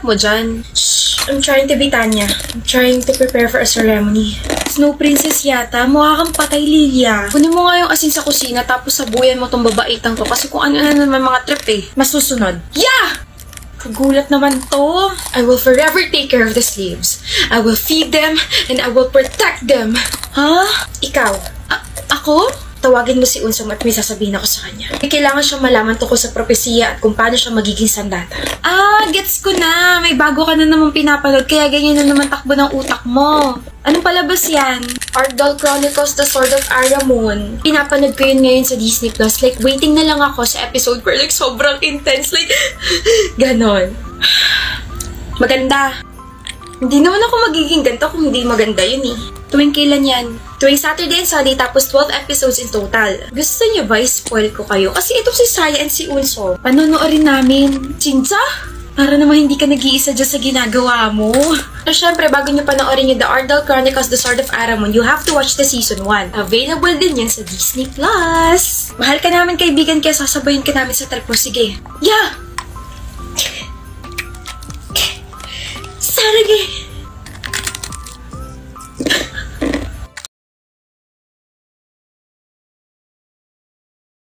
mo dyan? Shh! I'm trying to be Tanya. I'm trying to prepare for a ceremony. Snow Princess yata. Mukha kang patay, Lilia. Kunin mo nga yung asin sa kusina tapos sabuyan mo tong babaitang to kasi kung ano na naman mga trip eh. Masusunod. Yeah! Kagulat naman to. I will forever take care of the slaves. I will feed them and I will protect them. Ha? Ikaw, Ako? tawagin mo si Unsong at may sasabihin ako sa kanya. May kailangan siyang malaman tungkol sa propesiya at kung paano siya magiging sandata. Gets ko na. May bago ka na naman pinapanood kaya ganyan na naman takbo ng utak mo. Anong palabas yan? Ardal Chronicles, The Sword of Aramon. Pinapanood ko yun ngayon sa Disney Plus. Like, waiting na lang ako sa episode where like sobrang intense. Like, ganon. Maganda. Hindi naman ako magiging ganito kung hindi maganda yun eh. Tuwing kailan yan? Tuwing Saturday and Sunday tapos 12 episodes in total. Gusto niyo ba i-spoil ko kayo? Kasi itong si Saya and si Unso, panonoorin namin. Chinsa? Para naman hindi ka nag-iisa dyan sa ginagawa mo. So syempre, bago nyo panoorin yung The Ardal Chronicles, The Sword of Aramon, you have to watch the season 1. Available din yan sa Disney Plus. Mahal ka namin kaibigan kaya sasabayin ka namin sa trip mo. Sige. Yeah! Sarage!